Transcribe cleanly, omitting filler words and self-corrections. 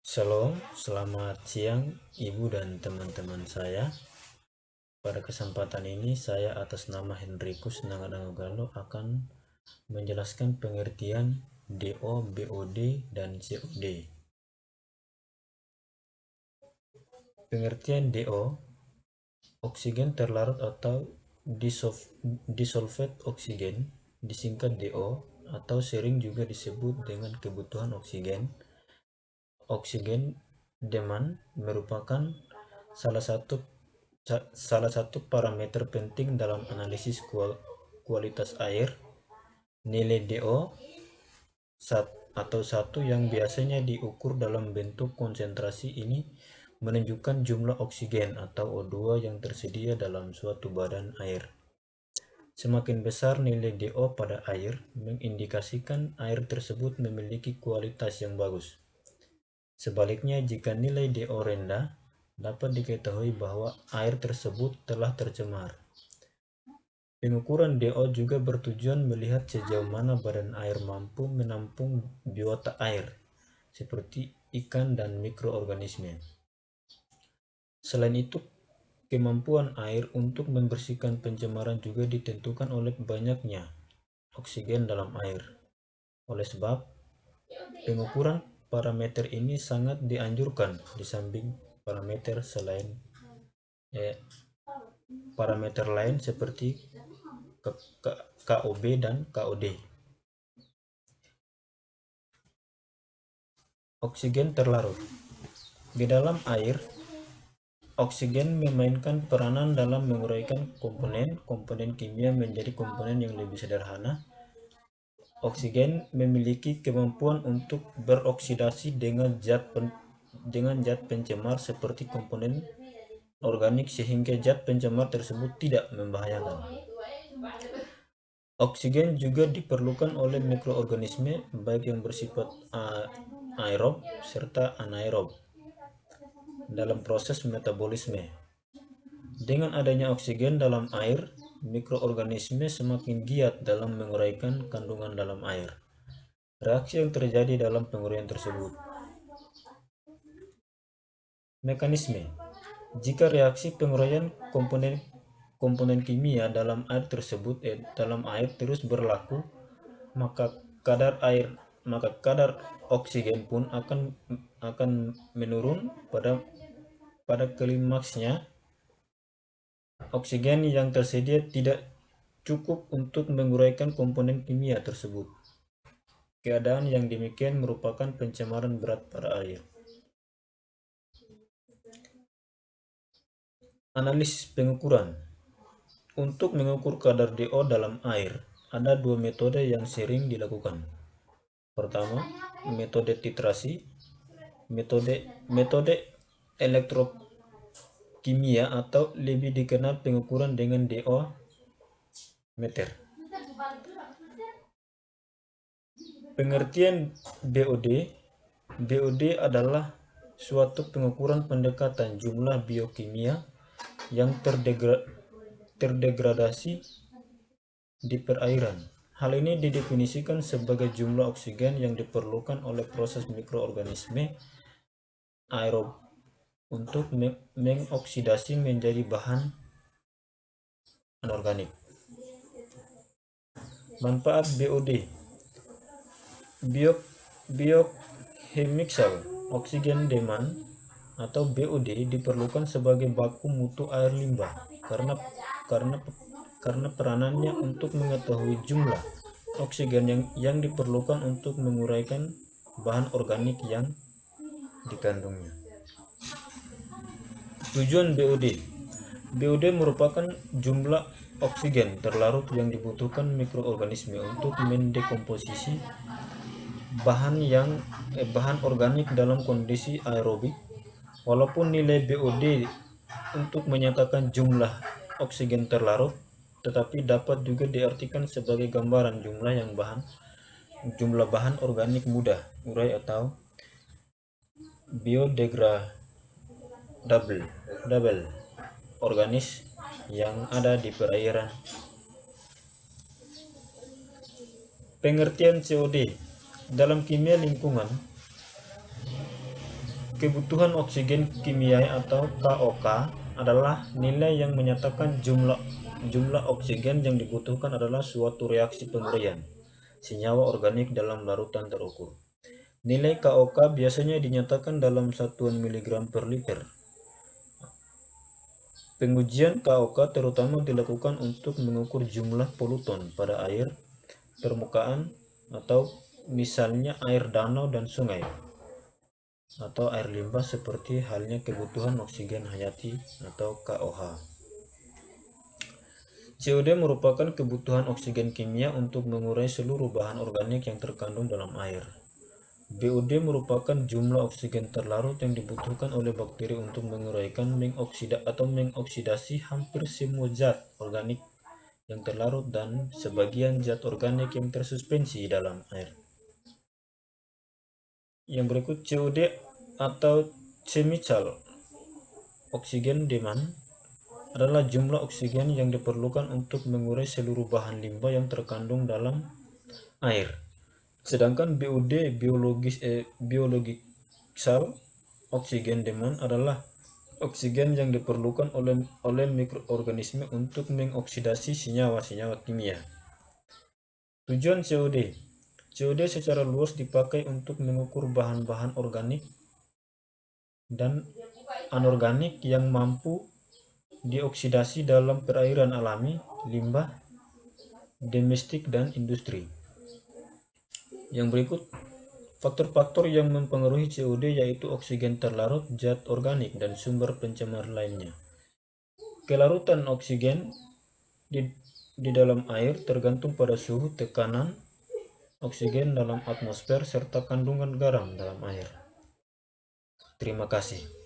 Shalom, selamat siang Ibu dan teman-teman saya. Pada kesempatan ini saya atas nama Henrikus Nanganagalo akan menjelaskan pengertian DO, BOD, dan COD. Pengertian DO, oksigen terlarut atau dissolved oksigen, disingkat DO, atau sering juga disebut dengan kebutuhan oksigen. Oksigen demand merupakan salah satu parameter penting dalam analisis kualitas air. Nilai DO atau 1 yang biasanya diukur dalam bentuk konsentrasi ini menunjukkan jumlah oksigen atau O2 yang tersedia dalam suatu badan air. Semakin besar nilai DO pada air, mengindikasikan air tersebut memiliki kualitas yang bagus. Sebaliknya, jika nilai DO rendah, dapat diketahui bahwa air tersebut telah tercemar. Pengukuran DO juga bertujuan melihat sejauh mana badan air mampu menampung biota air, seperti ikan dan mikroorganisme. Selain itu, kemampuan air untuk membersihkan pencemaran juga ditentukan oleh banyaknya oksigen dalam air. Oleh sebab, pengukuran parameter ini sangat dianjurkan di samping parameter lain seperti KOB dan KOD. Oksigen terlarut. Di dalam air, oksigen memainkan peranan dalam menguraikan komponen kimia menjadi komponen yang lebih sederhana. Oksigen memiliki kemampuan untuk beroksidasi dengan zat pencemar seperti komponen organik sehingga zat pencemar tersebut tidak membahayakan. Oksigen juga diperlukan oleh mikroorganisme baik yang bersifat aerob serta anaerob dalam proses metabolisme. Dengan adanya oksigen dalam air, mikroorganisme semakin giat dalam menguraikan kandungan dalam air. Reaksi yang terjadi dalam penguraian tersebut. Mekanisme. Jika reaksi penguraian komponen kimia dalam air terus berlaku, maka kadar oksigen pun akan menurun. Pada klimaksnya, oksigen yang tersedia tidak cukup untuk menguraikan komponen kimia tersebut. Keadaan yang demikian merupakan pencemaran berat pada air. Analisis pengukuran. Untuk mengukur kadar DO dalam air, ada dua metode yang sering dilakukan. Pertama, metode titrasi. Metode elektrokimia atau lebih dikenal pengukuran dengan DO meter. Pengertian BOD. BOD adalah suatu pengukuran pendekatan jumlah biokimia yang terdegradasi di perairan. Hal ini didefinisikan sebagai jumlah oksigen yang diperlukan oleh proses mikroorganisme aerob untuk mengoksidasi menjadi bahan anorganik. Manfaat BOD. Biochemical oxygen demand atau BOD diperlukan sebagai baku mutu air limbah karena peranannya untuk mengetahui jumlah oksigen yang diperlukan untuk menguraikan bahan organik yang dikandungnya. Tujuan BOD. BOD merupakan jumlah oksigen terlarut yang dibutuhkan mikroorganisme untuk mendekomposisi bahan organik dalam kondisi aerobik. Walaupun nilai BOD untuk menyatakan jumlah oksigen terlarut, tetapi dapat juga diartikan sebagai gambaran jumlah bahan organik mudah urai atau biodegradable organis yang ada di perairan. Pengertian COD. Dalam kimia lingkungan, Kebutuhan oksigen kimiawi atau KOK adalah nilai yang menyatakan jumlah oksigen yang dibutuhkan adalah suatu reaksi penguraian senyawa organik dalam larutan terukur. Nilai KOK biasanya dinyatakan dalam satuan miligram per liter. Pengujian KOK terutama dilakukan untuk mengukur jumlah polutan pada air permukaan atau misalnya air danau dan sungai, atau air limbah seperti halnya kebutuhan oksigen hayati atau KOH. COD merupakan kebutuhan oksigen kimia untuk mengurai seluruh bahan organik yang terkandung dalam air. BOD merupakan jumlah oksigen terlarut yang dibutuhkan oleh bakteri untuk menguraikan mengoksidasi hampir semua zat organik yang terlarut dan sebagian zat organik yang tersuspensi dalam air. Yang berikut COD atau chemical oxygen demand adalah jumlah oksigen yang diperlukan untuk mengurai seluruh bahan limbah yang terkandung dalam air. Sedangkan BOD biological oxygen demand adalah oksigen yang diperlukan oleh mikroorganisme untuk mengoksidasi senyawa-senyawa kimia. Tujuan COD. COD secara luas dipakai untuk mengukur bahan-bahan organik dan anorganik yang mampu dioksidasi dalam perairan alami, limbah, domestik, dan industri. Yang berikut faktor-faktor yang mempengaruhi COD yaitu oksigen terlarut, zat organik, dan sumber pencemar lainnya. Kelarutan oksigen di dalam air tergantung pada suhu, tekanan oksigen dalam atmosfer, serta kandungan garam dalam air. Terima kasih.